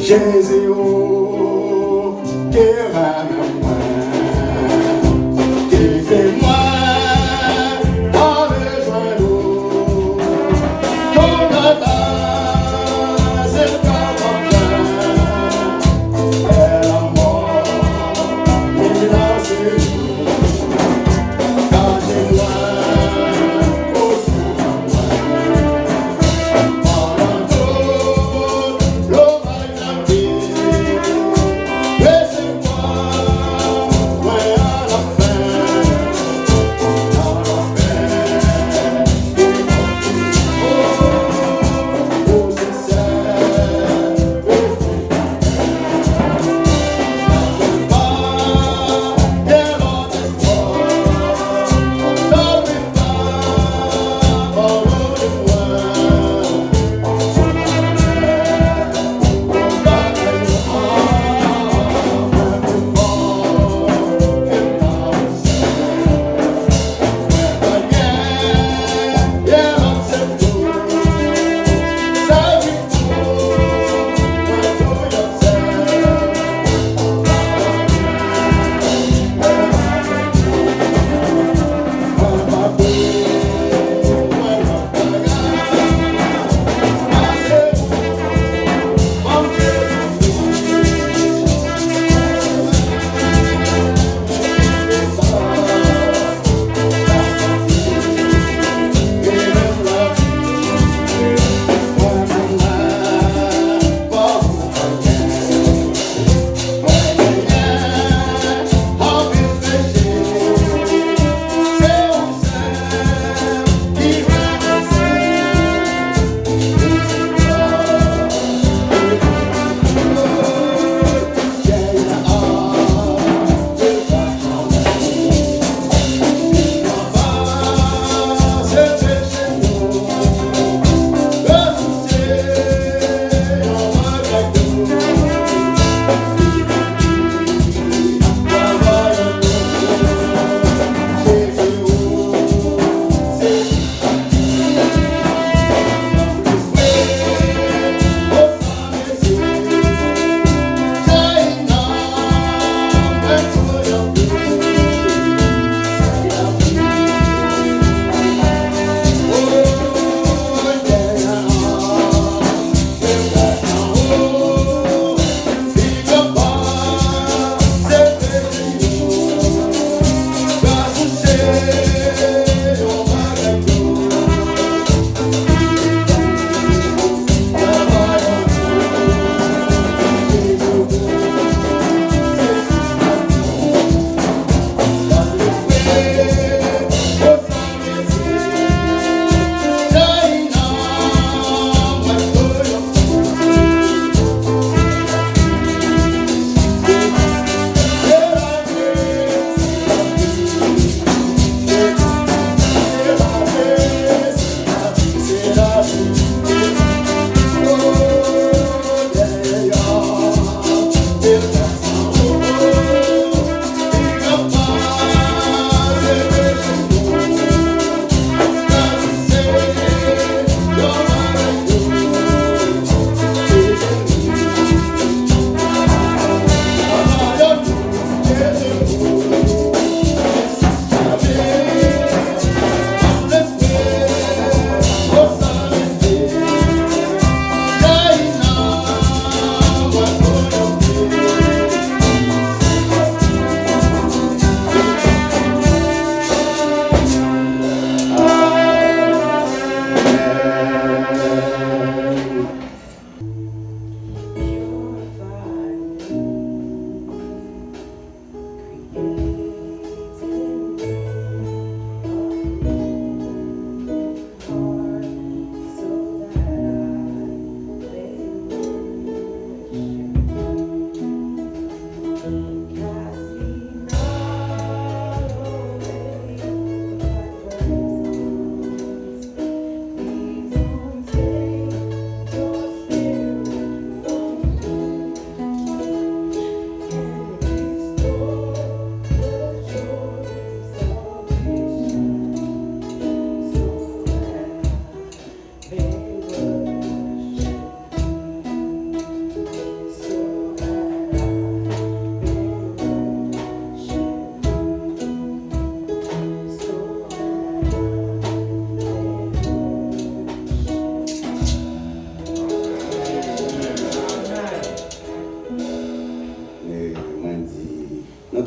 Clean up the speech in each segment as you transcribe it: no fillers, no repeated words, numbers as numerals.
Jésus, oh, guéris-moi, guéris-moi, en besoin d'eau, ton papa, c'est pas mon frère, et la mort, il a ses quand j'ai loin, au souverain, pendant tout l'orage.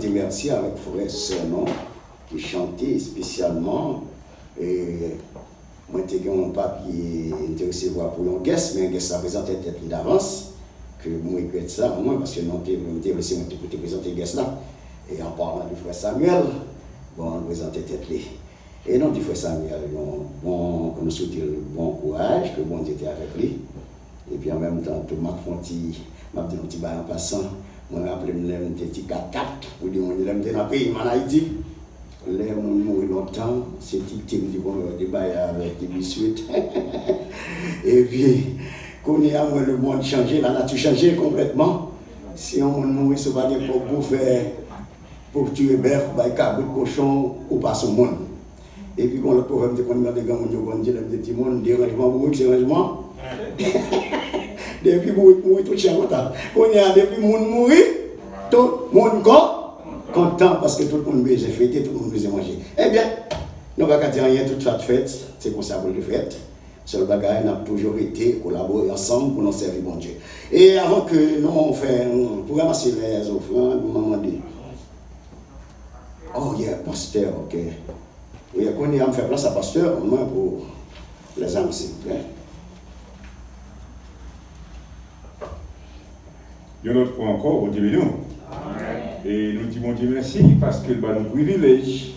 chanter merci avec frère Sernon qui chantait spécialement. Et moi, j'ai un papier intéressé pour un guest, mais un guest a présenté tête d'avance. Que moi, je ça, moi, parce que non, j'ai laissé te présenter le guest là. Et en parlant du frère Samuel, bon, on présentait tête là. Et non, du frère Samuel, bon, nous souhaitons bon courage, que bon Dieu était avec lui. Et puis en même temps, tout m'a dit un petit bail en passant. Moi, je rappelle, je me petit 4-4, pour dire, je me dans le pays, en Haïti. Les gens mourent longtemps, c'est petit team qui vont débailler avec des biscuits. Et puis, quand il y a le monde changé, la nature changé complètement. Si on mourit, ce n'est pas pour bouffer, pour tuer bœuf, pour cabri de cochon, ou pas au monde. Et puis, quand le problème de qu'on a des gens qui ont des petits mondes, dérangement, beaucoup de dérangement. Depuis mourir, tout chien content. Quand il y a depuis mourir, tout le monde content parce que tout le monde veut fêter, tout le monde veut manger. Eh bien, nous ne pouvons pas dire rien, toute fête, c'est comme ça pour le fait. Seul bagage, nous avons toujours été collaborer ensemble pour nous servir bon Dieu. Et avant que nous fassions, pour ramasser les offrandes, nous m'avons demandé, oh yeah, pasteur, ok. Oui, quand on a fait place à pasteur, au moins pour les âmes, s'il vous plaît. Une autre fois encore, on dit nous. Et nous disons Dieu merci parce qu'il va nous privilège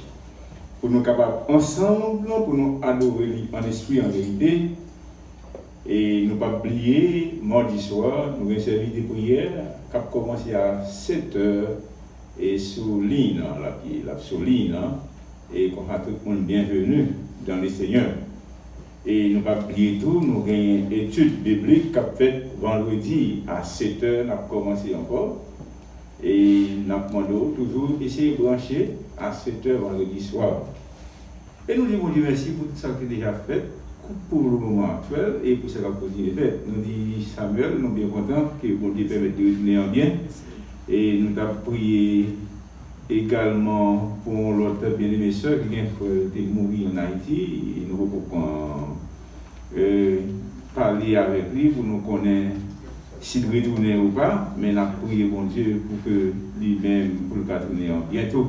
pour nous capables ensemble, pour nous adorer en esprit, en vérité. Et nous ne pas oublier, mardi soir, nous avons servi des prières qui ont commencé à 7h et sous ligne, sur ligne, et qu'on a tout le monde bienvenu dans le Seigneur. Et nous ne pas oublier tout, nous avons une étude biblique qui a fait vendredi à 7h, nous avons commencé encore. Et nous avons demandé toujours essayer de brancher à 7h vendredi soir. Et nous disons Dieu merci pour tout ça qui est déjà fait, pour le moment actuel et pour ce qu'on continue de faire. Nous disons Samuel, nous sommes bien contents que bon Dieu permette de retourner en bien. Et nous avons prié également pour l'autre bien-aimé soeur qui vient de mourir en Haïti. Et nous pouvons parler avec lui pour nous connaître s'il retourne ou pas, mais nous avons prié bon Dieu pour que lui-même pour le retourner bientôt.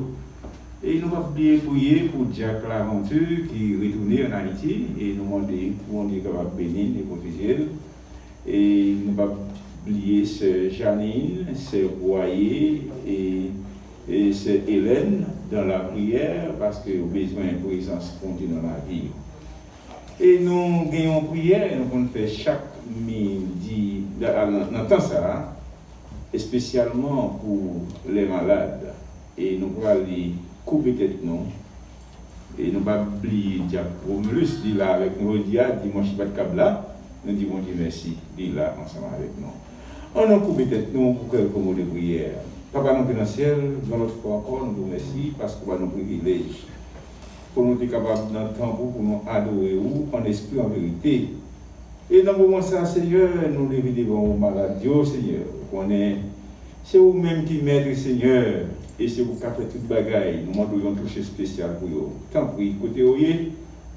Et nous avons oublié prier pour Jacques Laventure qui est retourné en Haïti et nous demander pour Dieu capable de bénir et protéger. Et nous avons oublié ce Janine, ce Boyer et ce Hélène dans la prière parce que nous avons besoin de présence continue dans la vie. Et nous gagnons prière, nous fait chaque midi, dans temps ça, et spécialement pour les malades. Et nous allons aller couper tête nous. Et nous allons oublier Jacques Romulus, il est là avec nous, dimanche pas de câble là. Nous disons Dieu merci, il est là ensemble avec nous. On a coupé tête nous pour quelques mots de prière. Papa nous dans le ciel, dans notre foi encore, nous vous remercions parce qu'on va nous privilège. Pour nous être capables dans le temps pour nous adorer en esprit, en vérité. Et dans le moment ça, Seigneur, nous levons devant vos malades, Seigneur. C'est vous-même qui m'aidez, Seigneur, et c'est vous qui faites toute bagaille. Nous demandons un toucher spécial pour vous. Tant pis, côté où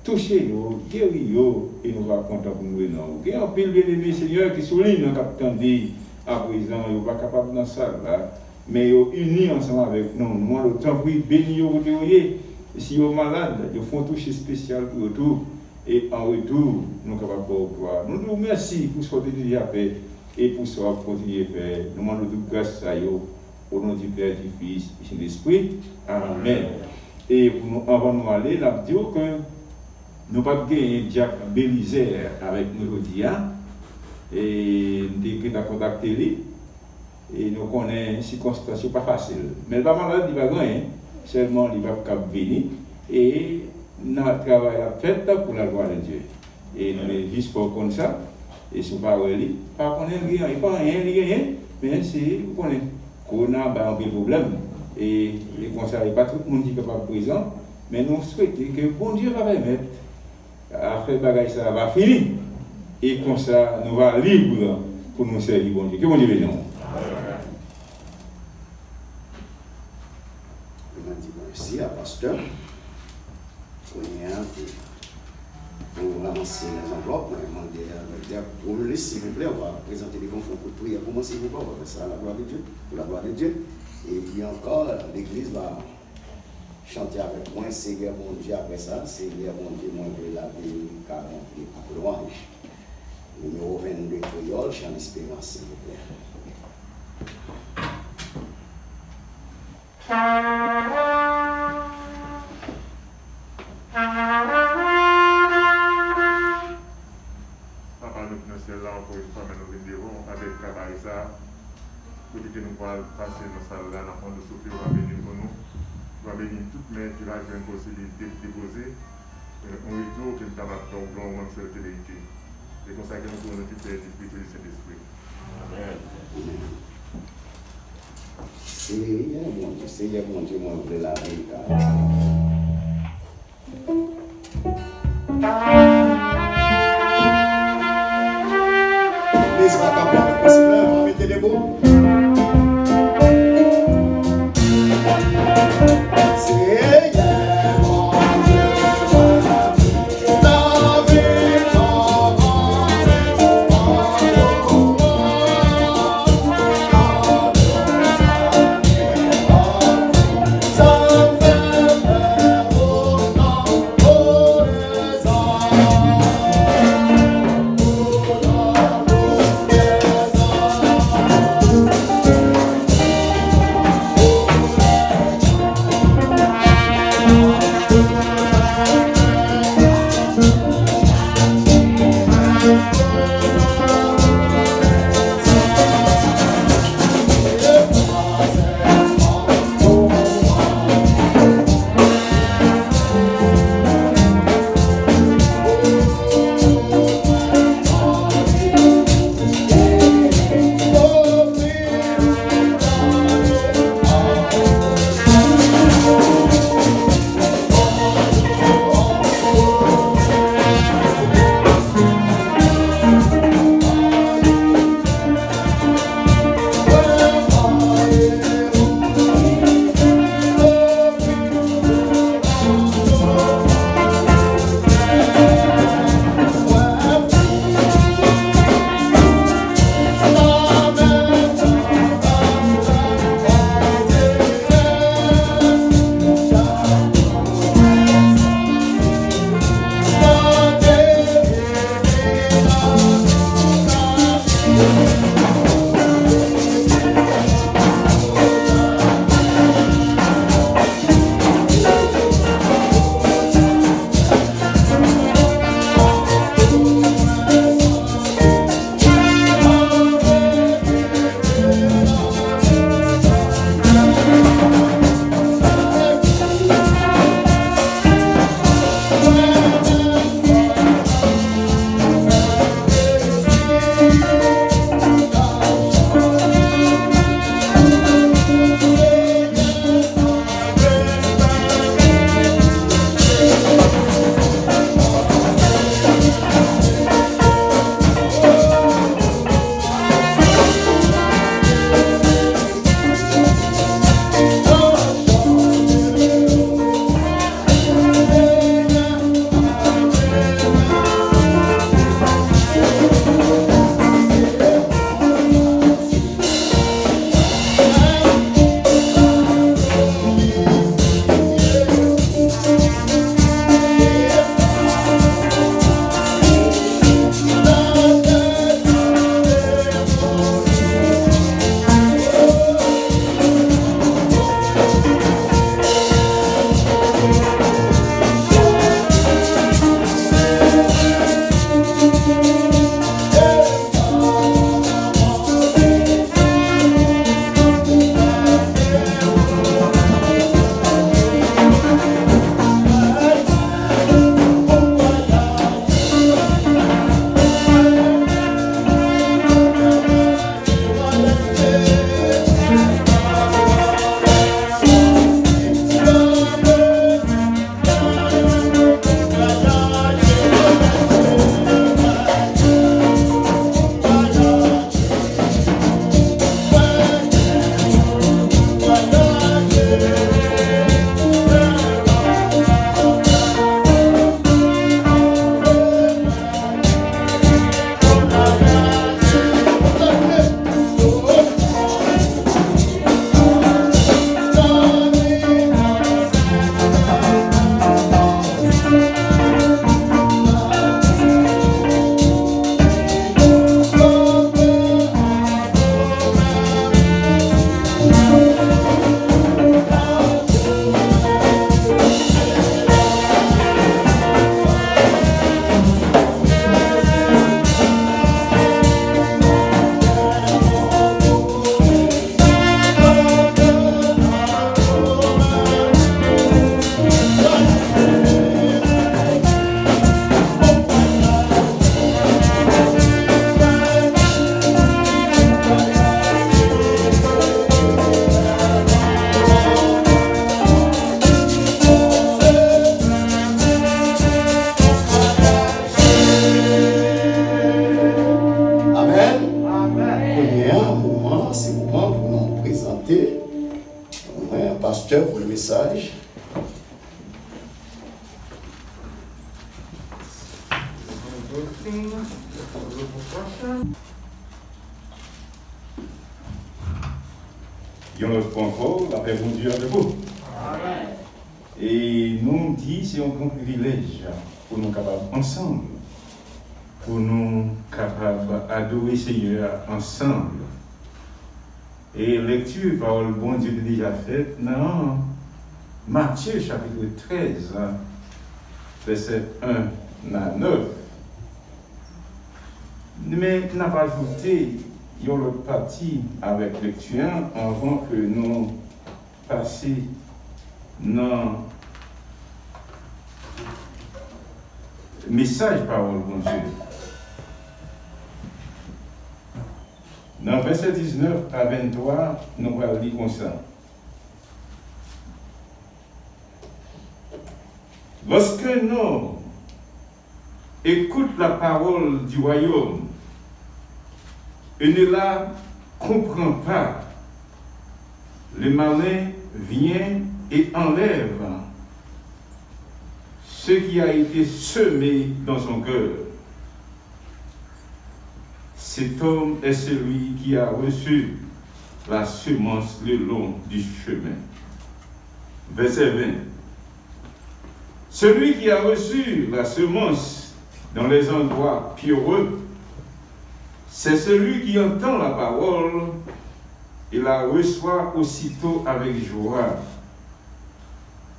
touchez-nous, guérissez-nous, et nous allons content pour nous. Il y a un pile bien-aimé, Seigneur, qui souligne dans le capitaine dit à présent, ils ne sont pas capables dans ça, mais ils sont unis ensemble avec nous. Nous demandons tant pis, bénis-vous, côté où si vous êtes malade, ils font un toucher spécial pour vous. Et en retour, nous sommes capables de voir. Nous nous remercions pour ce que vous avez déjà fait et pour ce que vous continuez à faire. Nous demandons toute grâce à vous, au nom du Père, du Fils et de l'Esprit. Amen. Et pour nous, avant de nous aller, nous disons que nous n'avons pas gagné Jacques Bélizer avec nous aujourd'hui. Et nous avons contacté lui. Et nous connaissons une circonstance pas facile. Mais le pas malade, il va gagner. Seulement, il va venir. Et notre travail à fait pour la gloire de Dieu. Et nous sommes juste pour comme ça. Et ce n'est pas vrai. Pas qu'on ait rien, il n'y a pas rien, mais c'est qu'on est. Qu'on a un problème. Et comme ça, il n'y a pas tout le monde qui est capable présent. Mais nous souhaitons que bon Dieu va permettre. Après, bagaille ça va finir. Et comme ça, nous va libre pour nous servir bon Dieu. Que bon Dieu bénisse. Merci à pasteur. Pour ramasser les enveloppes, pour le s'il vous plaît, on va présenter des conflits pour prier. Pour moi, s'il vous plaît, on va faire ça à la gloire de Dieu, pour la gloire de Dieu. Et puis encore, l'église va chanter avec moi, Seigneur mon Dieu après ça, Seigneur mon Dieu, moi je la vie, car on prie à louange. Numéro 22 créole, chant d'espérance, s'il vous plaît. Papa, nous sommes là encore une fois, mais nous venons avec travail ça. Pour que nous puissions passer dans salle là, dans le Sophie, on va venir pour nous. On va venir toute main qui va avoir une possibilité de déposer. On retour qui nous permet de faire un moment sur la télé. C'est comme ça que nous pouvons nous occuper du Esprit du Saint-Esprit. Amen. Seigneur mon Dieu, moi je voulais la vie, car l'église va camper avec moi, s'il vous plaît, on va mettre des mots. Seigneur mon Dieu, la vie, ça fait Il y a une autre fois encore, la paix de Dieu avec vous. Et nous dit c'est un grand privilège pour nous capables ensemble, pour nous capables d'adorer Seigneur ensemble. Et lecture parole bon Dieu déjà faite dans Matthieu chapitre 13, verset 1 à 9. Mais n'a pas ajouté une autre partie avec lecture avant que nous passions dans le message parole bon Dieu. Dans verset 19 à 23, nous allons lire comme ça. Lorsque nous écoutons la parole du royaume et ne la comprend pas, le malin vient et enlève ce qui a été semé dans son cœur. Cet homme est celui qui a reçu la semence le long du chemin. Verset 20. Celui qui a reçu la semence dans les endroits pierreux, c'est celui qui entend la parole et la reçoit aussitôt avec joie.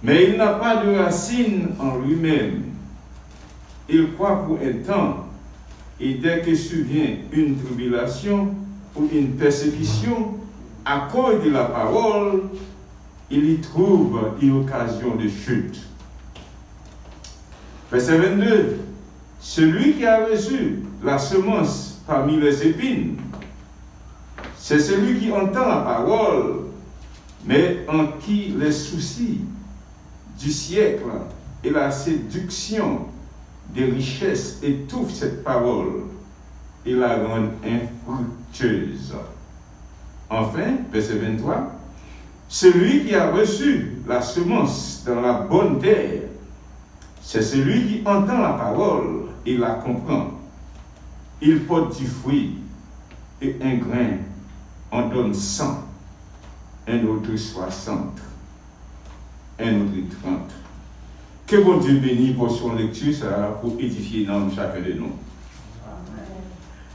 Mais il n'a pas de racine en lui-même. Il croit pour un temps, et dès que survient une tribulation ou une persécution à cause de la parole, il y trouve une occasion de chute. Verset 22. Celui qui a reçu la semence parmi les épines, c'est celui qui entend la parole, mais en qui les soucis du siècle et la séduction des richesses étouffent cette parole et la rendent infructueuse. Enfin, verset 23, celui qui a reçu la semence dans la bonne terre, c'est celui qui entend la parole et la comprend. Il porte du fruit et un grain en donne 100, un autre 60, un autre 30. Que bon Dieu bénisse pour son lecture, ça pour édifier dans chacun de nous.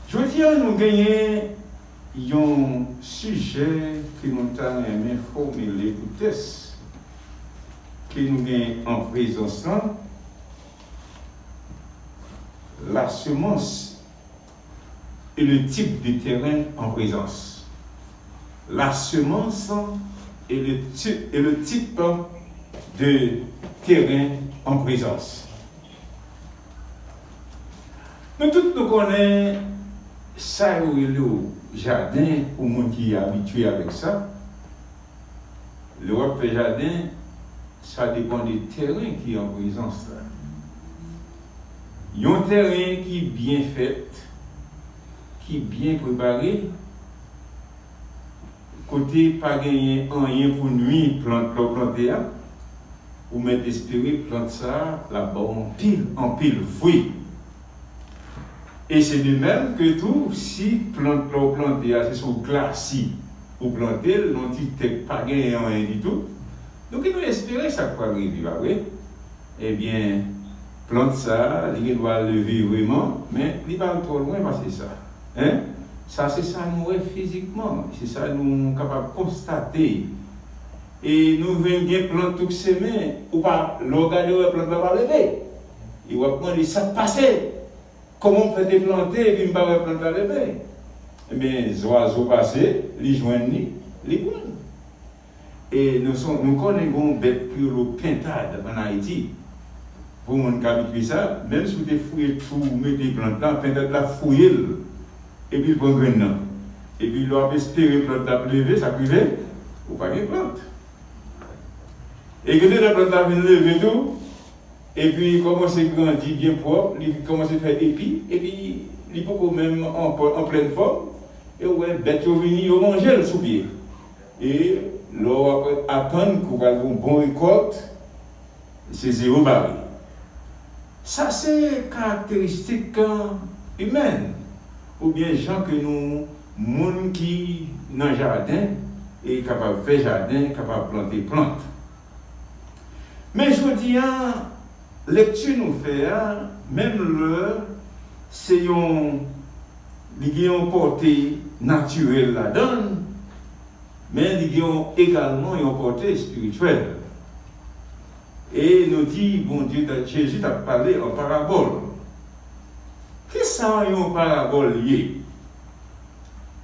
Je veux dire, nous gagnons un sujet que nous avons aimé formuler pour test, que nous gagnons en présence là, la semence et le type de terrain en présence. La semence et le type de terrain en présence. Nous tous nous connaissons ça et le jardin pour les gens qui sont habitués avec ça. Le jardin, ça dépend du terrain qui est en présence. Il y a un terrain qui est bien fait, qui est bien préparé, côté pas gagner rien pour nuire planter, ou mettre espérer plante ça là-bas en pile fruit. Et c'est de même que tout, si planter c'est sur glace, ou planter, non pas gagner rien du tout. Donc il doit espérer ça pour arriver, vrai? Eh bien, plante ça, il doit lever vraiment, mais il va trop loin passer ça. Hein? Ça, c'est ça nous physiquement, c'est ça nous sommes capables de constater. Et nous venons bien planter toutes ces mains, ou pas, l'organe de plante va lever. Il va prendre ça passer. Comment on peut planter et puis on va planter à lever? Eh bien, les oiseaux passent, les joignent, les prennent. Et nous connaissons une bête qui est le pintade en Haïti. Pour les gens qui habitent ça, même si vous fouillez tout, vous mettez des plantes là, pintade la fouille, et puis il prend grain. Et puis il doit espérer plante à lever, ça prive, ou pas de plante. Et quand la plante a levé tout, et puis il commence à grandir bien propre, il commence à faire épis, et puis il peut même en pleine forme, et ouais, bête au venir, il mange le sous-pied. Et l'on va attendre qu'on va avoir une bonne récolte, c'est 0 baril. Ça, c'est caractéristique humaine. ou bien gens que nous, monde qui dans le jardin, est capable de faire jardin, capable de planter plantes. Mais je dis, lecture nous fait, même le, c'est une portée naturelle là-dedans, mais il y a également une portée spirituelle. Et nous dit, bon Dieu, Jésus a parlé en parabole. Qu'est-ce que c'est une parabole liée?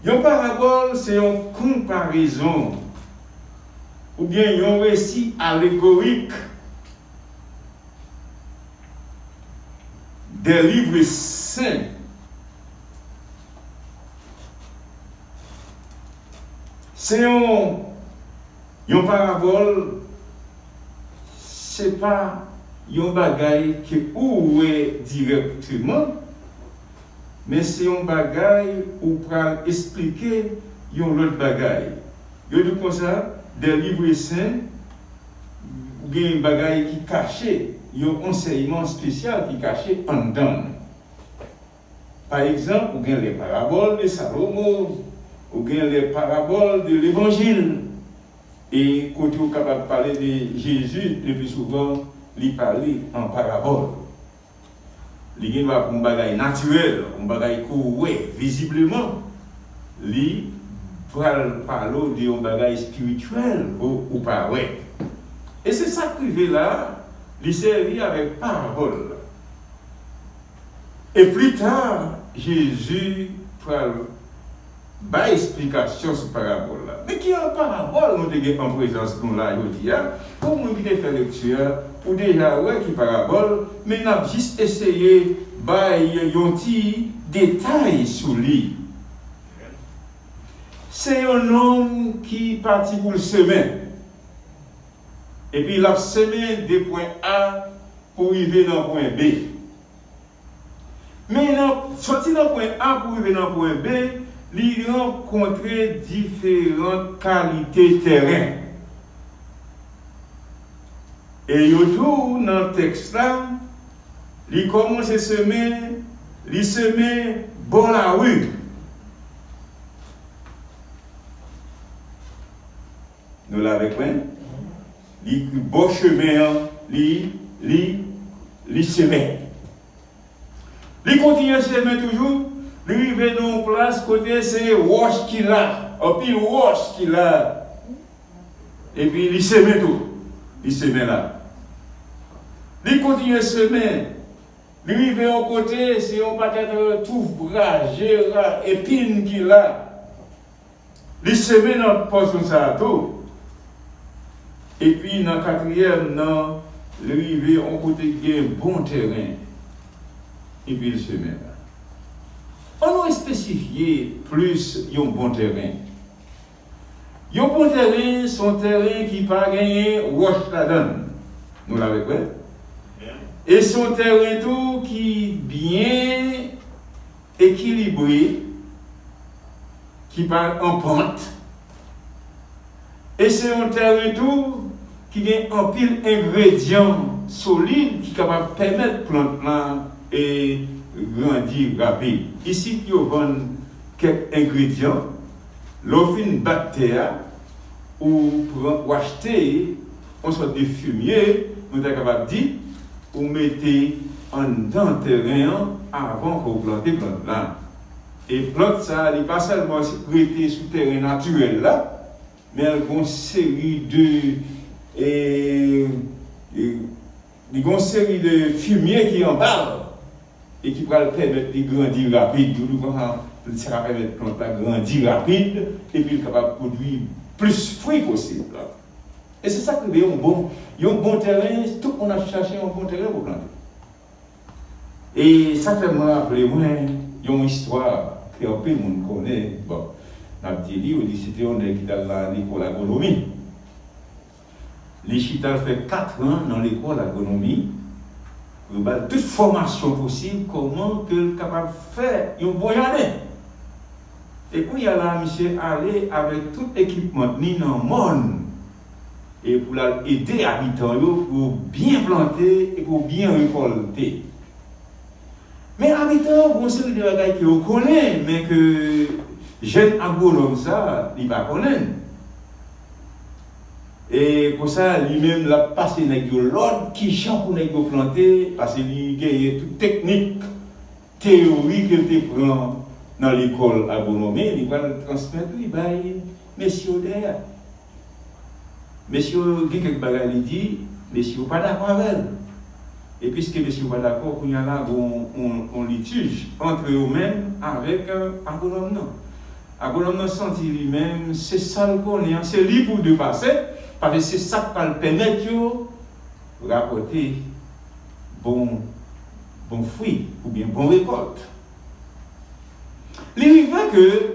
Une parabole, c'est une comparaison ou bien un récit allégorique des livres saints. C'est une parabole, c'est pas un bagaille qui ou est directement, mais c'est un bagaille où pour expliquer un autre bagaille. Il y a comme ça des livres saints, il y a un bagaille qui caché, il y a un enseignement spécial qui caché en dedans. Par exemple, il y a les paraboles de Salomon, ou bien les paraboles de l'évangile. Et quand on est capable de parler de Jésus, le plus souvent, il parle en parabole. Il y a un bagage naturel, un bagage courant, visiblement. Il parle d'un bagage spirituel ou pas. Ouais. Et c'est ça qui est là, il servit avec parabole. Et plus tard, Jésus parle. Pas explication sur parabole là. Mais qui en parabole, nous avons en présence nous là, aujourd'hui, pour nous qui fait lecture, pour déjà ouais qui parabole, mais nous avons juste essayé de un petit détail sur lui. C'est un homme qui partit pour le semer. Et puis il a semé des points A pour arriver dans le point B. Mais sorti dans le point A pour arriver dans le point B, il rencontrer différentes qualités terrain. Et autour dans le texte là, il commence à semer, bon la rue. Nous l'avons compris. Il bon chemin, il semer. Il continue à semer toujours. Lui, il va dans une place, côté, c'est roche qu'il a. Et puis, roche qu'il a. Et puis, il sème tout. Il sème là. Il continue à semer. Lui, il va au côté, c'est un paquet de tout bras, gérard, épine qu'il a. Il sème dans la portion ça tout. Et puis, dans le quatrième, lui, il va au côté qui a un bon terrain. Et puis, il sème là. On a spécifié plus un bon terrain. Un bon terrain, son terrain qui n'a pas gagné roche là-dedans. Nous l'avons vu. Et son terrain tout qui bien équilibré, qui part en pente. Et c'est un terrain tout qui a un pile ingrédients solides qui est capable de permettre plante là et grandir rapide. Ici, il y a quelques ingrédients, l'offine bactéria, ou pour acheter une sorte de fumier, nous sommes capables de dire, ou mettez en dans le terrain avant que vous plantez plante là. Et plante ça, il n'est pas seulement prêté sur le terrain naturel là, mais elle a une série de fumier qui en parle. Et qui va permettre de grandir rapide. Ça va permettre de planter grandir rapide et puis capable de produire plus de fruits possible. Et c'est ça que il y a un bon terrain, tout le monde a cherché un bon terrain pour planter. Et ça fait me rappeler, il y a une histoire que un peu de monde connaît. Bon, on a dit c'était on est qui dans l'école d'agronomie. Les Chita fait 4 ans dans l'école d'agronomie. Toute formation possible, comment que est capable de faire un bon jardin. Et puis il y a là, monsieur, aller avec tout équipement ni dans le monde et pour aider les habitants pour bien planter et pour bien récolter. Mais habitants, bon, c'est des bagages que vous connaissez, mais que jeune agronome ça, il va connaître. Et comme ça, lui-même, l'a passé avec l'autre qui chante pour nous planter, parce qu'il y a toute technique, théorie qu'il prend dans l'école agronomie, il va le transmettre, il va messieurs derrière. Messieurs, il y a quelques bagages, il dit, messieurs, pas d'accord avec elle. Et puisque messieurs pas d'accord, il y a là on litige entre eux-mêmes avec agronome. Agronome senti lui-même, c'est ça le connaît, c'est lui pour de passer, parce que c'est ça qui va le permettre de rapporter bon fruit ou bien bon récolte. Il est que,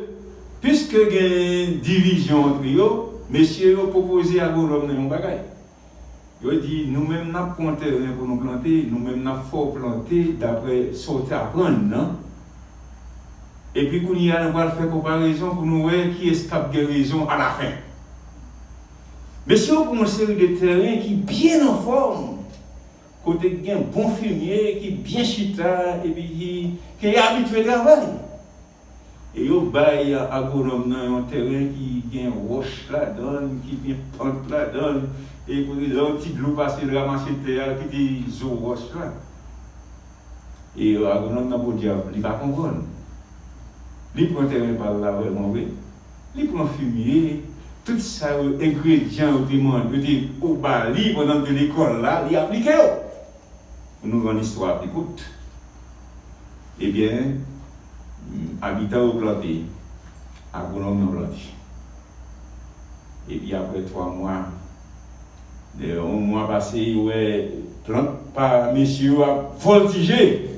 puisque il y a une division entre eux, messieurs ont proposé à agronome dans un bagage. Ils dit nous-mêmes nous avons un terrain pour nous planter, nous-mêmes nous avons planter d'après sortir à prendre, non? Et puis qu'on y a, on va faire comparaison pour nous voir qui est cap guérison à la fin. Mais si on prend une série de terrains qui est bien en forme, côté qui a un bon fumier, qui est bien chita, et puis qui est habitué au travail. Et yo bail agronome dans un terrain qui a un roche là-dedans, qui a une pente là-dedans, et pour les petits de l'eau passer de ramasser le terrain qui dit zo roche là. Et agronome n'a pas diable, il va comprendre. Il prend terrain par là vraiment, oui. Il prend fumier, tout ça, ingrédients au demande, au bali pendant que l'école là, il applique. Pour nous rendre l'histoire, écoute. Eh bien, habitants au planté, agronome au planté. Et puis après 3 mois, un mois passé, ouais, plante par messieurs a voltigé.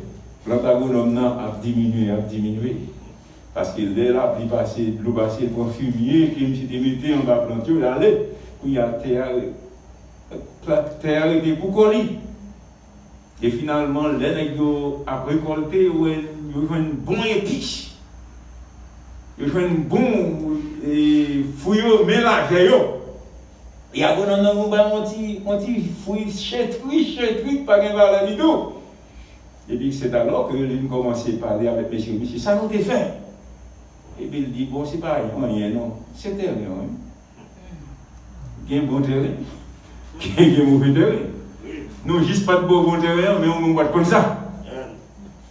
Plante agronome a diminué. Parce que là, il passé, l'eau passé pour fumier, qui me s'était mis en bas planté, il allait, puis il y a terre était pour coller. Et finalement, les nègres a récolté, ils ont une bonne épice. Ils ont une bonne fouille mélangée. Et après, on a un petit fouille chétruit, pas de valeur du tout. Et puis c'est alors que lui commençait à parler avec monsieur, ça nous fait. Et puis il dit, bon, c'est pas rien, non, c'est terrain. Il y a un bon terrain, il y a un mauvais terrain. Nous, juste pas de bon terrain, mais on va comme ça.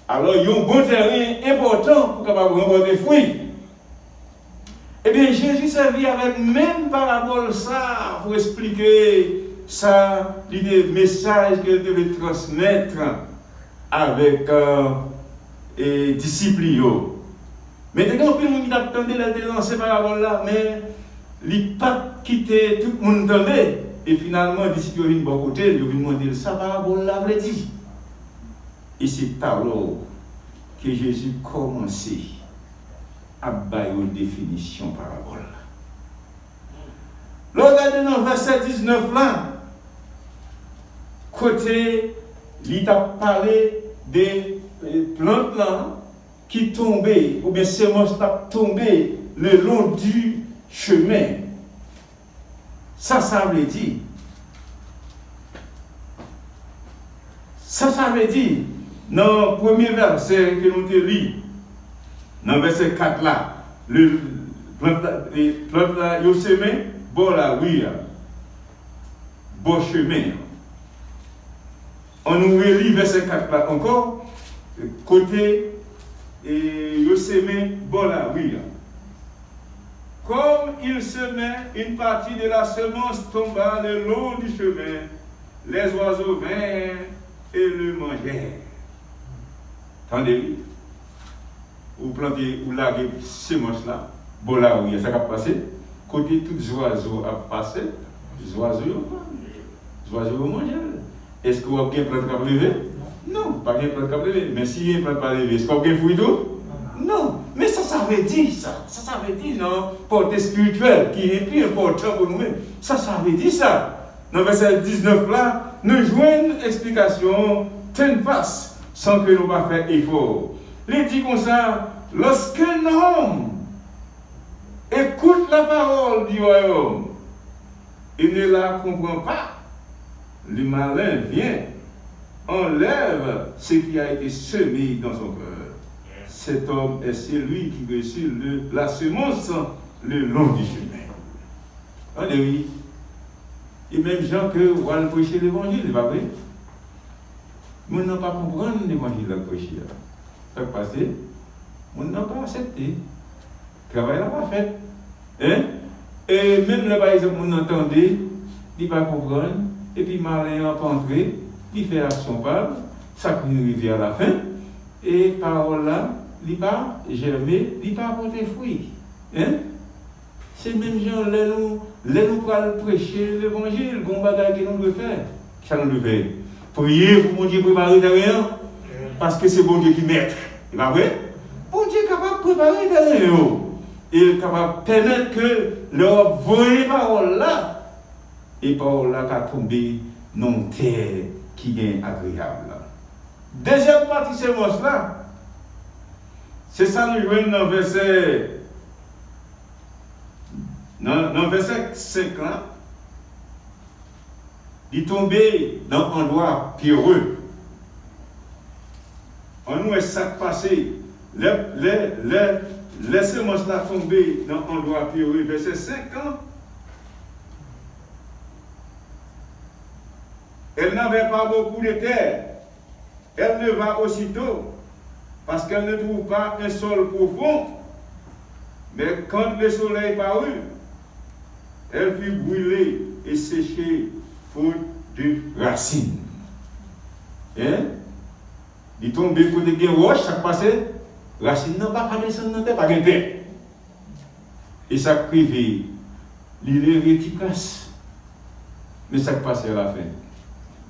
Alors, il y a un bon terrain important pour capable remporter des fruits. Eh bien, Jésus servait avec même parabole ça pour expliquer ça, l'idée, message qu'il devait transmettre avec les disciples. Maintenant, puis nous attendait de lancer parabole là, mais il n'a pas quitté tout le monde entendait. Et finalement, les disciples viennent de bon côté, ils viennent demander ça parabole là, veut dire. Et c'est alors que Jésus commençait à bailler une définition parabole. Regardez dans le verset 19 là, côté, il a parlé des plantes là qui tombaient, ou bien semences tombaient le long du chemin. Ça veut dire. Ça veut dire, dans le premier verset que nous te lisons, dans le verset 4 là, les plantes là, ils ont semé, bon là, oui, bon chemin. On nous relit verset 4 là encore, côté, ils ont semé, bon là, oui. Comme il semait, une partie de la semence tomba le long du chemin, les oiseaux vinrent et le mangèrent. Attendez-vous. Vous plantez, vous laguez semence là, bon là, oui, ça va passer. Côté tous les oiseaux à passer, les oiseaux vont manger. Est-ce que vous avez un plant qui va lever? Non, pas un plant qui va lever. Mais si un plant qui va lever, est-ce que vous avez un fruit tout? Non. Mais ça veut dire ça. Ça veut dire, non, portée spirituelle qui est plus important pour nous-mêmes. Ça veut dire ça. Dans le verset 19 là, nous jouons une explication pleine face sans que nous pas faire effort. Il dit comme ça, lorsqu'un homme écoute la parole du royaume et ne la comprend pas, le malin vient enlève ce qui a été semé dans son cœur. Cet homme est celui qui reçut la semence le long du chemin. Allez, oui. Et même gens que vous allez prêcher l'évangile, c'est pas vrai? Nous n'avons pas compris l'évangile de prêcher. Ça qui passé, nous n'avons pas accepté. Le travail n'a pas fait. Hein? Et même là, par exemple, on entendait, il ne pas comprendre, et puis malin n'a pas entré, il fait action par, ça crée une rivière à la fin, et parole là, il n'a pas germé, il n'a pas apporté fruit. Hein? C'est même gens, là nous prêcher l'évangile, qu'on bagaille que nous devons faire. Ça nous devons faire. Prier pour mon Dieu préparer derrière, parce que c'est bon Dieu qui maître. C'est pas vrai? Bon Dieu est capable de préparer derrière. Il est capable de permettre que leur vraie parole là, et parole là qui a tombé dans une terre qui est agréable. Deuxième partie, c'est là. C'est ça nous jouons dans le verset. Dans le verset 5 là, il tombé dans un endroit pierreux. On nous est ça passé. Les semences là tombées dans un endroit pierreux. Verset 5 ans. Elle n'avait pas beaucoup de terre. Elle leva aussitôt parce qu'elle ne trouve pas un sol profond. Mais quand le soleil parut, elle fut brûlée et séchée faute de racines. Hein? Il tombe côté de roche, ça passe, racine n'a pas descendre dans terre, pas de terre. Et ça privé, il est efficace. Mais ça passe à la fin.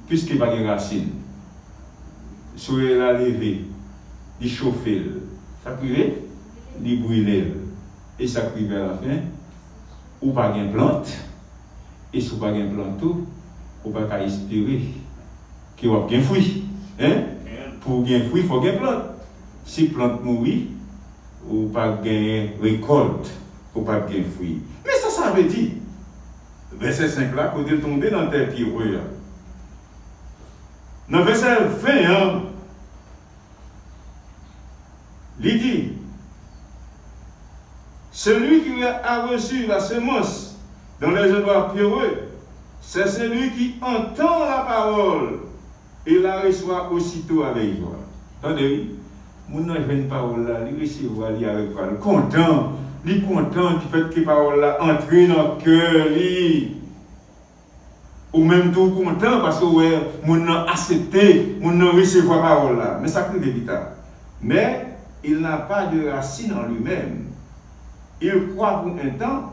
Puisqu'il n'y a pas de racine, soleil la levé, il chauffe, ça privé, il brûle. Et ça privé à la fin, ou pas de plante, et si vous n'avez pas de plante, vous ne pouvez pas espérer qu'il y ait un fruit. Hein? Pour qu'il y ait un fruit, il faut qu'il y ait une plante. Si la plante mourit, vous ne pouvez pas gagner récolte, vous ne pouvez pas gagner fruit. Mais ça veut dire, verset 5 là, quand il est tombé dans la terre pierreuse. Dans le verset 20, il dit, celui qui a reçu la semence dans les endroits pierreux, c'est celui qui entend la parole et la reçoit aussitôt avec joie. Attendez, mon n'a pas une parole là, il reçoit avec joie. Il est content du fait que la parole là entre dans le cœur. Ou même tout content parce que mon a accepté, mon a reçu la parole là. Mais ça crée des vitas. Mais il n'a pas de racine en lui-même. Il croit pour un temps,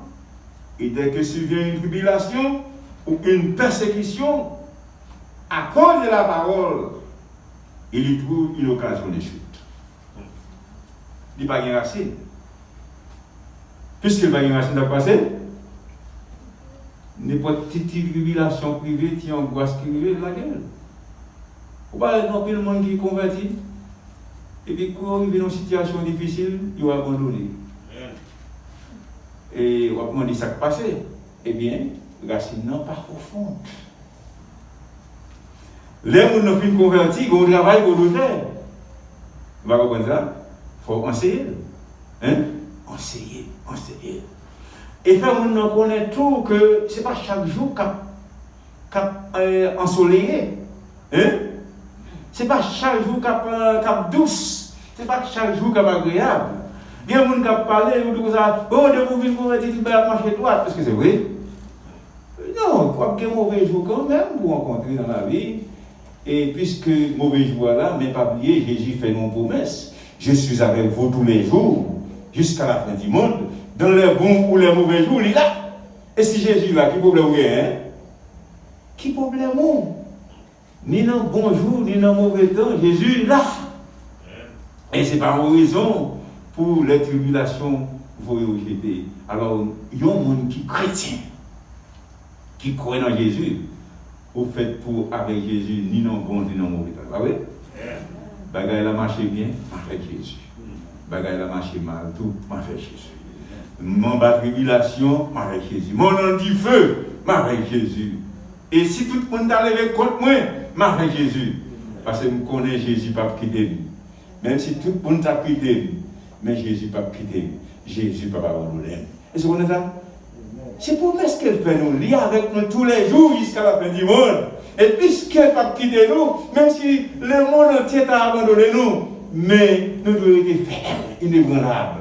et dès que survient une tribulation ou une persécution, à cause de la parole, il y trouve une occasion de chute. Il n'y a pas de racine. Puisqu'il n'y a pas de racine à passer, n'importe quelle petite tribulation privée qui angoisse qui arrive de la gueule. Vous parlez d'un peu de monde qui est converti, et puis quand il arrive dans une situation difficile, il va abandonner. Et on va dire ça qui passe, eh bien, la racine n'est pas profonde. Les gens qui sont convertis, ils ont un travail pour nous faire. Vous va comprendre ça? Il faut enseigner. Hein? Enseigner. Et faire qu'on connaît tout, que ce n'est pas chaque jour qu'on ensoleillé. Hein? Ce n'est pas chaque jour qu'on douce. Ce n'est pas chaque jour qu'on agréable. Il y a des gens qui parlent, ils disent oh, de vous venir convertir, tu vas marcher droite. Est-ce que c'est vrai? Non, il y a des mauvais jours quand même pour rencontrer dans la vie. Et puisque mauvais jours là, mais pas oublier, Jésus fait une promesse. Je suis avec vous tous les jours, jusqu'à la fin du monde. Dans les bons ou les mauvais jours, il est là. Et si Jésus est là, qui problème il y a? Qui problème? Ni dans bon jour, ni dans mauvais temps, Jésus est là. Et ce n'est pas une raison pour les tribulations vous rejeter. Alors, il y a un monde qui est chrétien, qui croit dans Jésus, au fait pour avec Jésus, ni dans bon, ni dans mauvais temps. Vous voyez? Bagaille a marché bien, avec Jésus. Bagaille a marché mal, tout, avec Jésus. Mon bas tribulation, avec Jésus. Mon nom du feu, avec Jésus. Et si tout le monde a levé contre moi, avec Jésus. Parce que je connais Jésus pas quitter. Même si tout le monde t'a quitté, mais Jésus pas quitter. Jésus pas abandonner. Est-ce que vous connaissez ça? C'est promesse qu'elle fait nous, lier avec nous tous les jours jusqu'à la fin du monde. Et puisqu'elle pas quitter nous, même si le monde entier t'a abandonné nous, mais nous devons être fermes, inébranlables.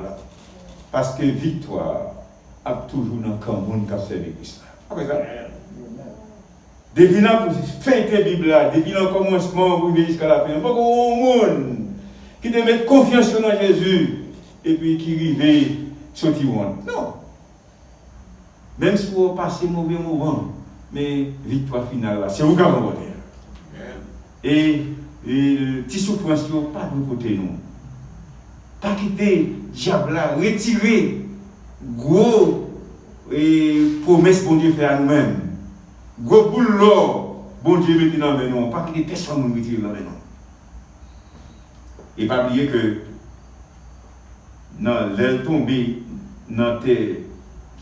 Parce que victoire a toujours dans le camp monde qui a servi Christ. Après ça, depuis la fin de la Bible, depuis le commencement, vous jusqu'à la fin, il n'y a pas de monde qui te met confiance dans Jésus et puis qui arrive sortir monde. Non. Même si vous passez un mauvais moment, mais victoire finale, c'est vous qui avez voté. Et petite souffrance, pas de côté nous. Pas quitter diable là, retirer gros promesse bon Dieu fait à nous-mêmes. Gros boule l'or, bon Dieu mettez dans les mains, pas quitter personne nous retirer dans les mains. Et pas oublier que dans l'aile tombée dans la terre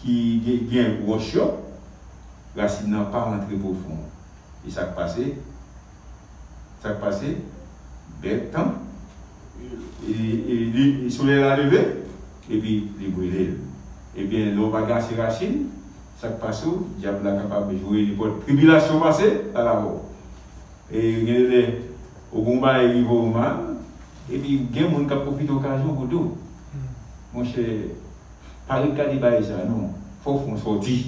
qui vient workshop, racine n'a pas rentré profond. Et ça passé, bête temps. Et le soleil a levé, et puis il brûlé. Et bien, l'eau va gâcher racine, ça passe où, le diable est capable de jouer les tribulation passée à la haut. Et il y a au combat, il va au mal, et puis il y a des gens qui profitent de l'occasion pour tout. Mon cher, pas regarder ça, non, il faut qu'on sortir.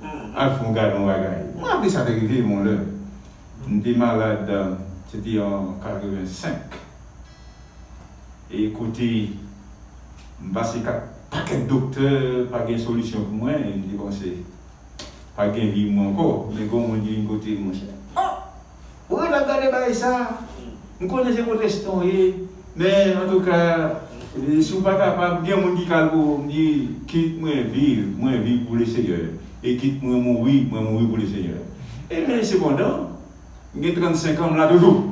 Il faut garder un bagage. Moi, après ça, c'est arrivé, mon l'heure. J'étais malade, c'était en 85. Et écoutez, je passe pas de docteur, pas de solution pour moi, et je dis bon, c'est pas de vie encore, mais comme on dit, côté mon cher. Ah! Vous regardez ça, je connais ces protestants, mais en tout cas, si vous ne sont pas capable, il y a des gens qui disent quitte-moi vivre pour le Seigneur, et quitte-moi mourir pour le Seigneur. Et mais cependant, j'ai 35 ans là toujours.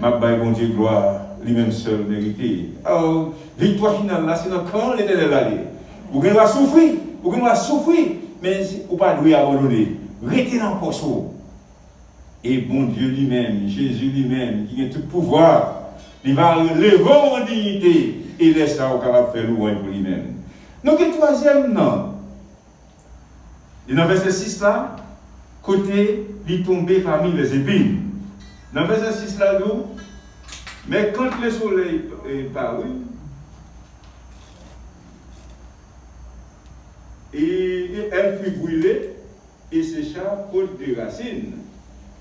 Ma baille, bon Dieu, gloire. Lui-même seul mérité. Alors, victoire finale là, c'est quand l'Éternel allait. Vous allez souffrir, mais vous ne pas devez abandonner. Restez dans le poste. Et bon Dieu lui-même, Jésus lui-même, qui a tout pouvoir, il va lever en dignité et laisse ça au capable faire louange pour lui-même. Donc, le troisième, non. Et dans le verset 6 là, côté, il tombé parmi les épines. Dans le verset 6 là, nous, mais quand le soleil est paru, et elle fut brûlée et sécha faute de racines.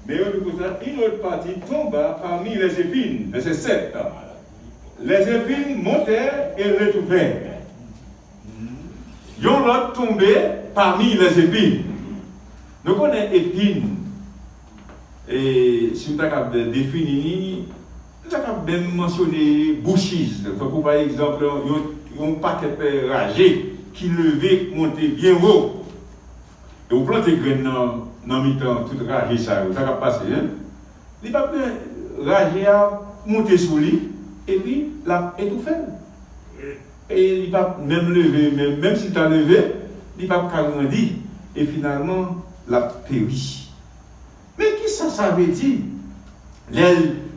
Mais une autre partie tomba parmi les épines. Verset 7. Les épines montèrent et l'étouffèrent. Une autre tombée parmi les épines. Donc on a épines. Et si vous avez défini, vous avez même mentionné bouchise. Par exemple, il y a un paquet ragé qui levait, montait bien haut. Et vous plantez des graines dans le mi-temps, tout ragé ça, ça va passer. Il va rager à monter sous lui, et puis la étouffer. Et il va même lever, même s'il t'a levé, il va grandir, et finalement, la périt. Mais qu'est-ce que ça veut dire?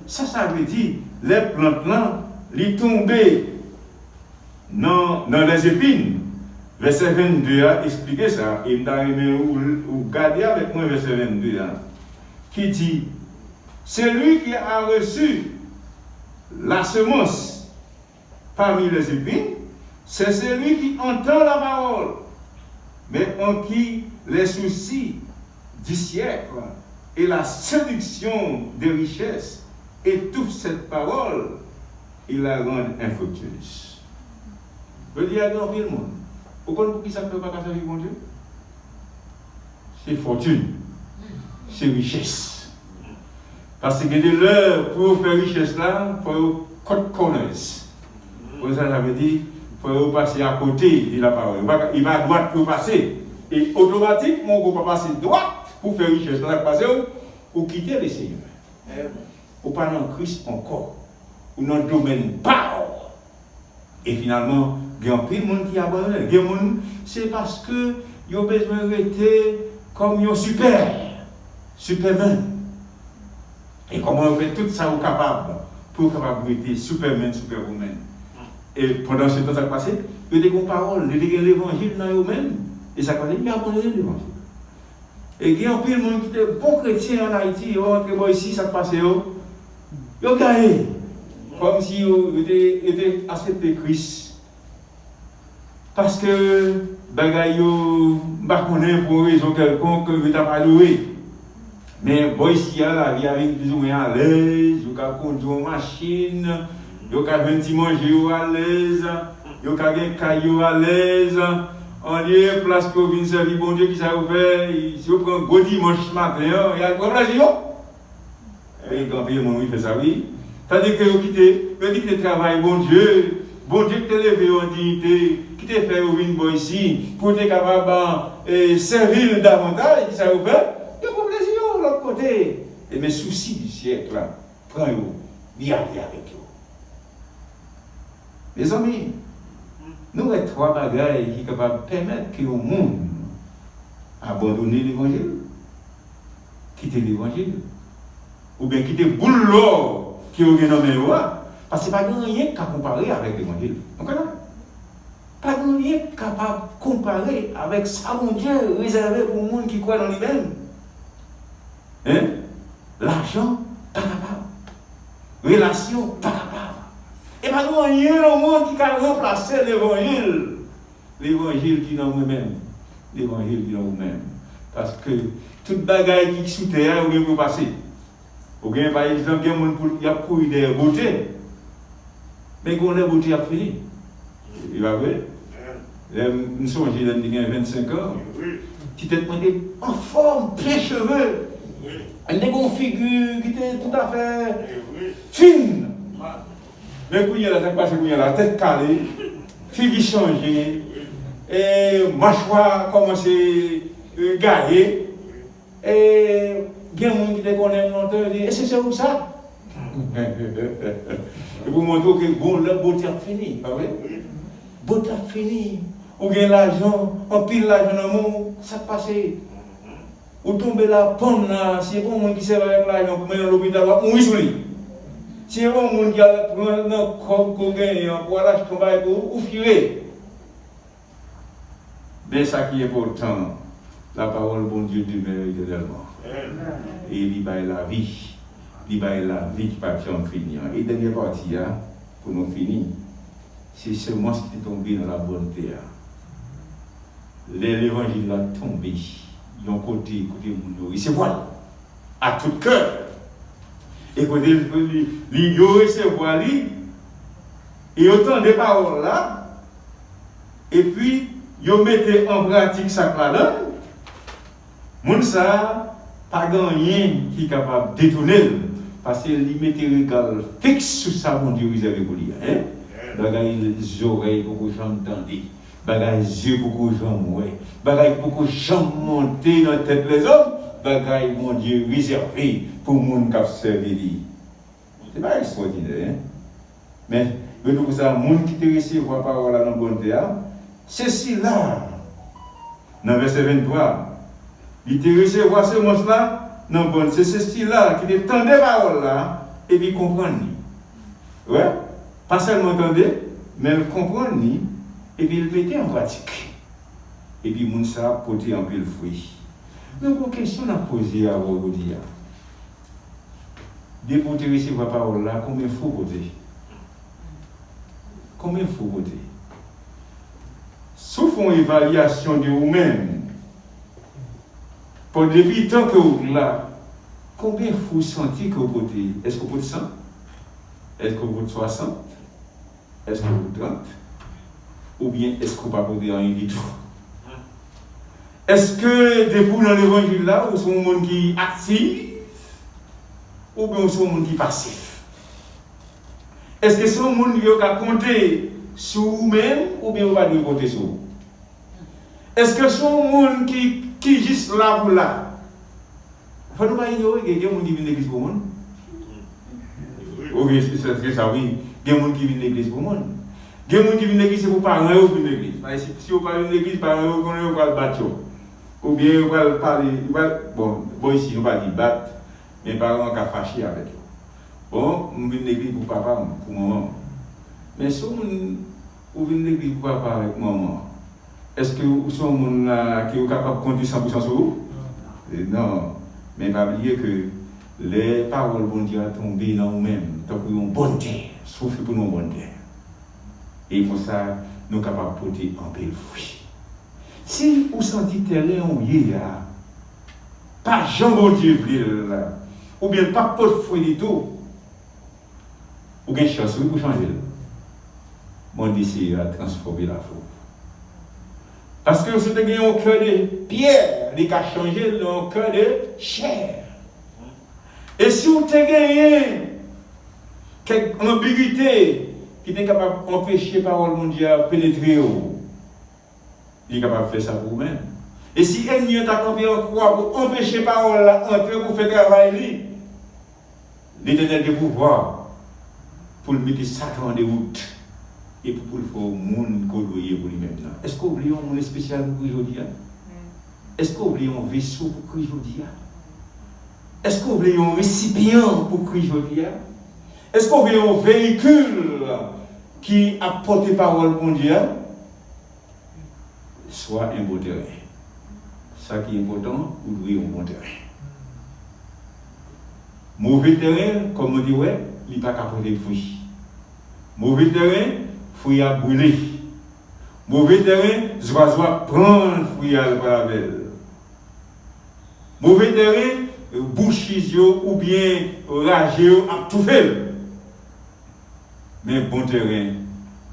Ça veut dire, les plantes là, les tomber dans les épines. Verset 22 a expliqué ça, et vous gardez avec moi verset 22 qui dit, celui qui a reçu la semence parmi les épines, c'est celui qui entend la parole, mais en qui les soucis du siècle et la séduction des richesses étouffent cette parole et la rendent infructueuse. Je dis à grand le monde. Pourquoi ça ne peut pas casser avec mon Dieu? C'est fortune, c'est richesse. Parce que de l'heure pour faire richesse là, il faut cut corners. Pour ça veut dire il faut passer à côté de la parole. Il va à droite pour passer. Et automatiquement, on ne peut pas passer droite pour faire richesse. Passer ou quitter le Seigneur. Ou pas dans Christ encore. Ou dans le domaine parole. Et finalement, il y a plein de monde qui abandonne. Il y a des gens, c'est parce que ils ont besoin d'être comme un Superman. Et comment on fait tout ça au capable pour capable être superman, superwoman. Et pendant ce temps, ça passé, il y a des paroles, il y a l'évangile dans eux-mêmes. Et ça passé, il y a abandonné l'évangile. Et il y a un peu de monde qui était bon chrétien en Haïti, ils rentrent ici, ça passé, ils ont gagné. Comme si ils étaient acceptés Christ. Parce que, bagaille, ils ne pour une raison quelconque, ils n'ont pas loué. Mais bon, ici, la vie avec plus ou moins à l'aise, ils ont conduire une machine, ils ont fait manger à l'aise, ils ont fait caillou à l'aise. On dit, place pour venir servir bon Dieu qui s'est ouvert, si on prend un gros dimanche matin, il y a un problème là, et quand il fait ça, oui. Tandis que vous quittez le travail, bon Dieu qui t'a levé en dignité, qui t'a fait venir ici, pour être capable de servir davantage, qui s'est ouvert, il y a un problème de l'autre côté. Et mes soucis du siècle, là, prends-vous, viens avec vous. Mes amis, nous avons trois bagailles qui sont capables de permettre que le monde abandonne l'évangile, quitte l'évangile, ou bien quitte le boulot qui est nommé roi, parce que pas de rien qu'à comparer avec l'évangile. Donc, pas de rien capable de comparer avec ça, mon Dieu, réservé pour le monde qui croit dans lui-même. Hein? L'argent, pas capable. Relation, pas capable. Et pas de rien dans le monde qui a remplacé l'évangile. L'évangile qui est dans vous-même. L'évangile qui est dans vous-même. Parce que toute bagaille qui est sous terre, vous pouvez passer. Ou bien, par exemple, il y a des gens qui ont pris des beautés. Mais quand on a beauté, il a fini. Il va voir. Nous sommes j'ai 25 ans. Qui était en forme, plein cheveux. Elle a une figure qui était tout à fait fine. Mais quand il y a la tête calée, figure changée, et mâchoire commence à gailler. Et il y a des gens qui te connaissent longtemps et disent, est-ce que c'est où ça? Et pour montrer que bon, la beauté a fini, pas vrai? Beauté a fini. Ou bien l'argent, on pile l'argent dans le monde, ça passe. Ou tomber la pomme là, si c'est bon monde qui sert avec l'argent pour mettre dans l'hôpital, on y sourit. Si c'est bon monde qui a un corps qu'on gagne, pour aller acheter un bail pour ouvrir. Mais ça qui est important, la parole bon Dieu demeure éternellement. Et il baille la vie. Il baille la vie qui va finir. Et dernière partie, pour nous finir, c'est seulement ce qui est tombé dans la bonne terre. L'évangile a tombé. Ils ont côté mon il se voit à tout cœur. Et côté il se voit et autant de paroles là. Et puis ils mettent en pratique ça là. Mon ça pas rien qui est capable de détourner parce qu'il met des regards fixes sur ça mon Dieu réservé pour lui. Bagaille les oreilles pour que j'entende. Bagaille les yeux pour que j'en vois. Bagaille pour que j'en monte dans la tête des hommes. Bagaille mon Dieu réservé pour le monde qui a servi. C'est pas extraordinaire. Hein? Mais le monde qui te reçoit la parole dans le bon terre, c'est ceci-là. Dans verset 23. Il te recevoir ce mot-là, non bon, c'est ceci-là qui te tend des paroles là, et puis comprendre. Ouais? Pas seulement entendre, mais le comprendre, et puis le mettre en pratique. Et puis moun ça porter un peu le fruit. Donc, une question à poser à vous dire. Dès que vous recevez la parole là, combien il faut voter? Combien il faut voter? Sauf une évaluation de vous-même. Pour depuis tant que vous là, combien vous sentez que vous votez? Est-ce que vous votez 100? Est-ce que vous votez 60? Est-ce que vous votez 30? Ou bien est-ce que vous ne pouvez pas voter rien du tout? Est-ce que depuis dans l'évangile là, vous êtes un monde qui est actif? Ou bien vous êtes un monde qui est passif? Est-ce que c'est un monde qui a compté sur vous-même ou bien vous ne pouvez pas voter sur vous? Est-ce que c'est un monde qui est juste là pour là? Il ne faut pas ignorer qu'il y a des gens qui viennent de l'église pour le monde. Ok, c'est ça, oui. Il y a des gens qui viennent de l'église pour le monde. Il y a des gens qui viennent de l'église pour parler de l'église. Si vous parlez de l'église, parlez de battre. Ou bien vous allez parler, bon ici, on va dire battre. Mes parents ont fâché avec eux. Bon, je viens l'église pour papa, pour maman. Mais si vous venez l'église pour papa avec maman, est-ce que vous êtes un qui est capable de compter 100% sur vous? Non. Mais pas oublier que les paroles vont dire tomber dans nous-mêmes, tant que nous bonne terre, souffle pour nous bonne terre. Et pour ça, nous sommes capables de porter un bel fruit. Si vous sentez terrain en là, pas Jean Dieu là, ou bien pas de fruit du tout, ou bien chance pour changer. Mon désir à transformer la foi. Parce que si vous avez un cœur de pierre, il a changé dans un cœur de chair. Et si vous avez gagné quelque ambiguïté qui est capable d'empêcher la parole mondiale de pénétrer, il est capable de faire ça pour vous-même. Et si l'ennemi est accompli en croix pour empêcher la parole d'entrer pour faire travail, l'Éternel de pouvoir pour le mettre Satan en déroute et pour le faire au monde colorier pour lui-même. Est-ce que vous voulez un monde spécial pour aujourd'hui? Est-ce que vous voulez un vaisseau pour aujourd'hui? Est-ce que vous voulez un récipient pour aujourd'hui? Est-ce que vous voulez un véhicule qui apporte la parole pour Dieu? Soit un bon terrain. Ça qui est important, vous devez un bon terrain. Mauvais terrain, comme on dit, ouais, il n'est pas capable de fruits. Mauvais terrain, fruits à brûler. Mauvais terrain, les oiseaux prennent fruits à la belle. Mauvais terrain, bouchis ou bien rageux à tout faire. Mais bon terrain,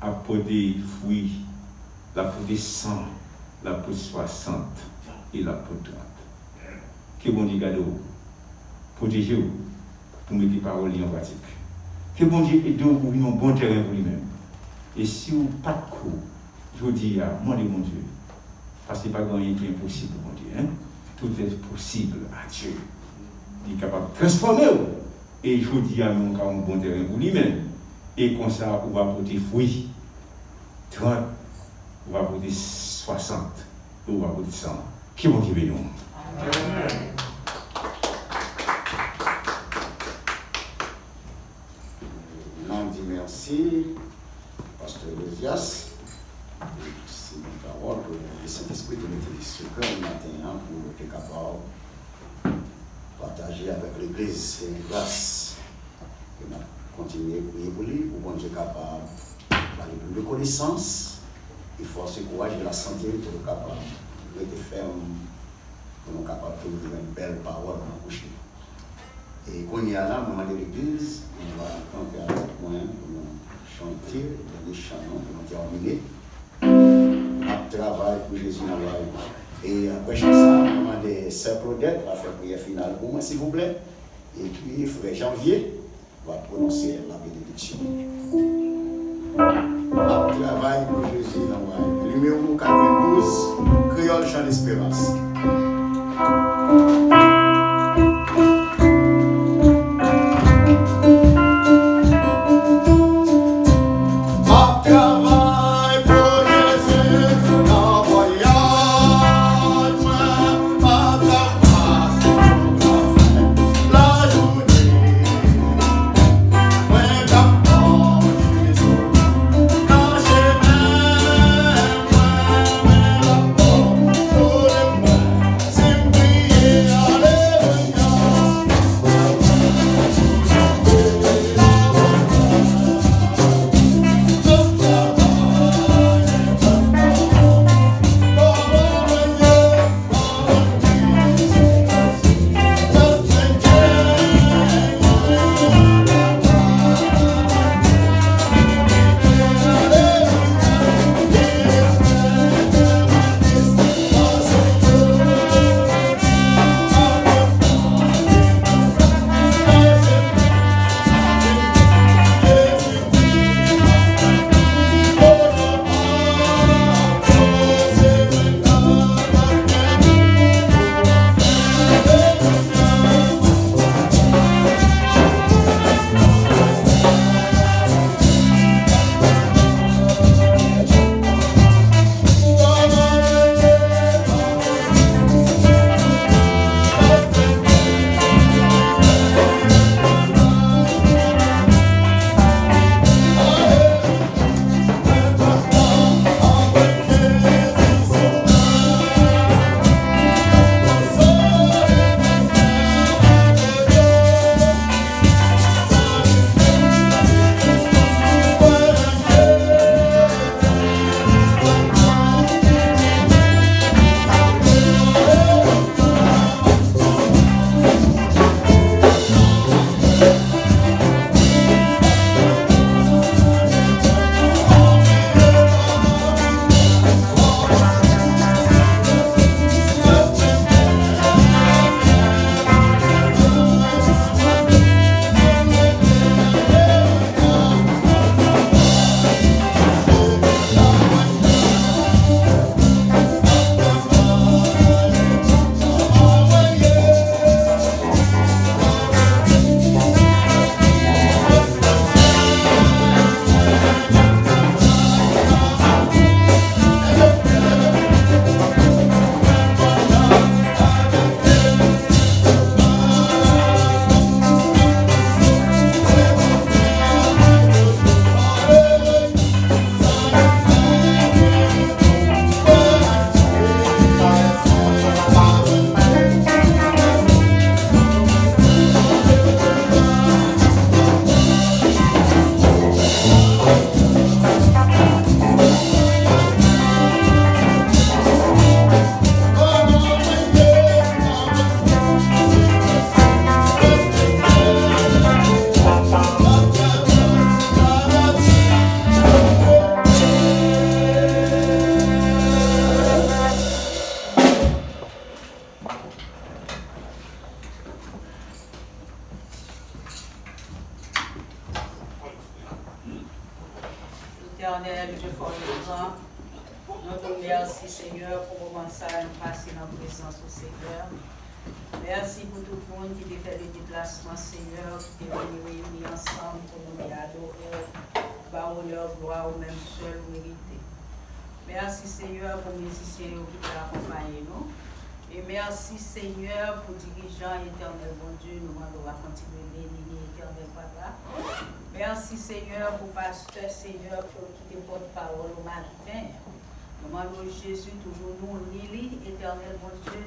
à porter fruits, la porter 100, la porter 60 et la porter 30. Que bon Dieu garde vous, protégez-vous pour mettre les paroles en pratique. Que bon Dieu aide vous pour un bon terrain pour lui-même. Et si vous n'avez pas de coup, je dis à mon Dieu, parce que ce n'est pas rien qui est impossible pour mon Dieu. Hein? Tout est possible à Dieu. Il est capable de transformer. Et je dis à mon un bon terrain pour lui-même. Et comme ça, on va porter fruits. 30, on va porter 60, on va porter 100. Qui vont dire nous? On dit merci, Pasteur Josias. C'est une parole que le Saint-Esprit te mette sur le cœur matin pour être capable de partager avec l'Église. C'est une grâce que nous continuer à prier pour lui, pour qu'on soit capable d'aller plus de connaissances, et force et courage de la santé pour être capable de être ferme, pour nous capable de trouver une belle parole dans la bouche. Et quand il y a là, au moment de l'Église, on va entendre avec moi pour nous chanter des chants pour nous terminer. On travaille pour Jésus dans la vie. Et après chaque ça, on demande des sœurs Claudette va faire prière finale pour moi, s'il vous plaît. Et puis, frère Janvier va prononcer la bénédiction. On travaille pour Jésus dans la vie. Numéro 92, Créole Chant d'Espérance. Yeah. Éternel, Dieu fort et grand, nous te remercions, Seigneur, pour le moment ça, nous passer dans la présence au Seigneur. Merci pour tout le monde qui a fait le déplacement, Seigneur, qui est venu réunir ensemble pour nous adorer, par honneur, gloire, au même seul mérité. Merci, Seigneur, pour les musiciens qui t'ont accompagné nous. Et merci, Seigneur, pour dirigeants éternel, bon Dieu, nous allons continuer à bénir éternel, Papa. Merci, Seigneur, pour pasteur, Seigneur, pour qui te porte-parole au matin. Nous demandons Jésus, toujours nous, Lili, éternel, bon Dieu,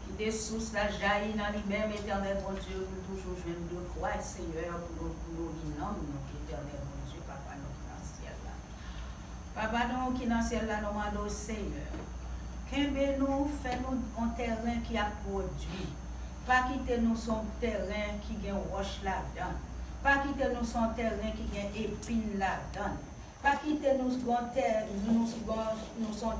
qui des sources la jaillit dans lui-même, éternel, bon Dieu, pour toujours jeune de foi, Seigneur, pour nous nomme, éternel, bon Dieu, Papa, nous qui dans le ciel là. Papa, nous qui dans le ciel là, nous demandons Seigneur. Qu'est-ce nous fait-nous un terrain qui a produit? Pas quitter nous son terrain qui a roche là-dedans. Pas quitter nous son terrain qui a épine là-dedans. Pas quitter nous son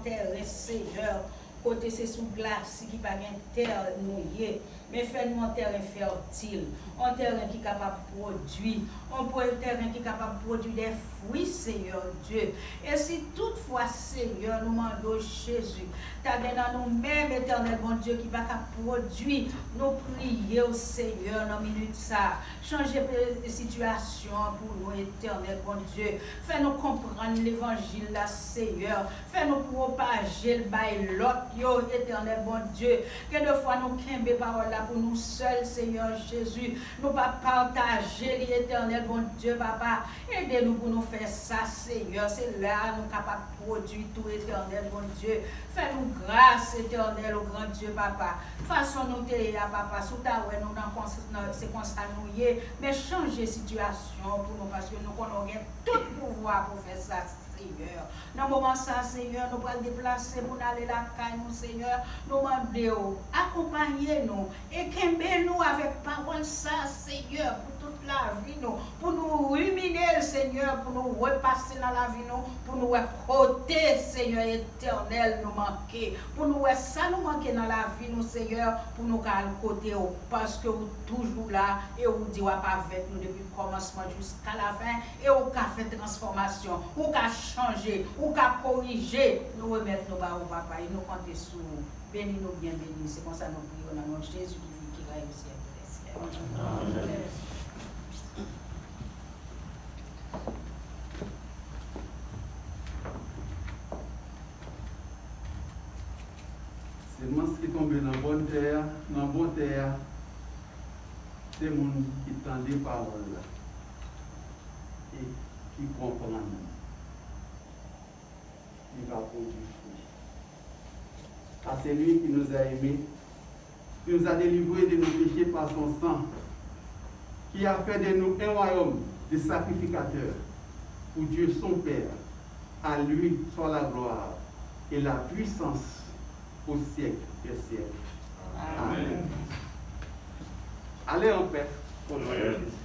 terrain, Seigneur, côté c'est sous glace qui pas de terre nouillée. Mais fais-nous un terrain fertile, un terrain qui est capable de produire, un terrain qui est capable de produire des fruits, Seigneur Dieu. Et si toutefois, Seigneur, nous demandons Jésus, tu as dans nous-mêmes, éternel bon Dieu, qui va produire, nous prier au Seigneur dans une minute ça. Changer de situation pour nous, éternel bon Dieu. Fais-nous comprendre l'évangile, là, Seigneur. Fais-nous propager le bail l'autre, éternel bon Dieu. Que de fois nous quimbe parole là pour nous seuls, Seigneur Jésus. Nous pas partager l'éternel bon Dieu, Papa. Aidez-nous pour nous faire ça, Seigneur. C'est là nous capables de produire tout, éternel bon Dieu. Fais-nous grâce, éternel, au grand Dieu, Papa. Façon nous te Papa. Sous ta ouais, nous dans ces constats nous y est, mais changer situation pour nous parce que nous connaissons tout pouvoir pour faire ça, Seigneur. Dans le moment ça, Seigneur, nous allons déplacer pour aller la caille, Seigneur. Nous demandons, accompagnez-nous et qu'aimez-nous avec parole ça, Seigneur, pour toute la vie, nous, pour nous ruminer, Seigneur, pour nous repasser dans la vie, nous, pour nous côté, Seigneur éternel, nous manquer, pour nous ça nous manquer dans la vie, nous, Seigneur, pour nous car côté, parce que vous toujours là et vous dites pas avec nous depuis le commencement jusqu'à la fin et vous avez fait transformation, vous avez changé, vous avez corrigé, nous remettons nos bas au papa et nous comptons sur vous. Bénis-nous bien, bénis. C'est comme ça nous prions dans le nom de Jésus qui règne au ciel des ciels. Amen. C'est moi qui tombe dans la bonne terre, c'est les gens qui tendent des paroles et qui comprennent. Il va produire fruit. Car c'est lui qui nous a aimés, qui nous a délivrés de nos péchés par son sang, qui a fait de nous un royaume de sacrificateurs pour Dieu son Père. À lui soit la gloire et la puissance au siècle des siècles. Amen. Allez en paix. Au nom de Jésus.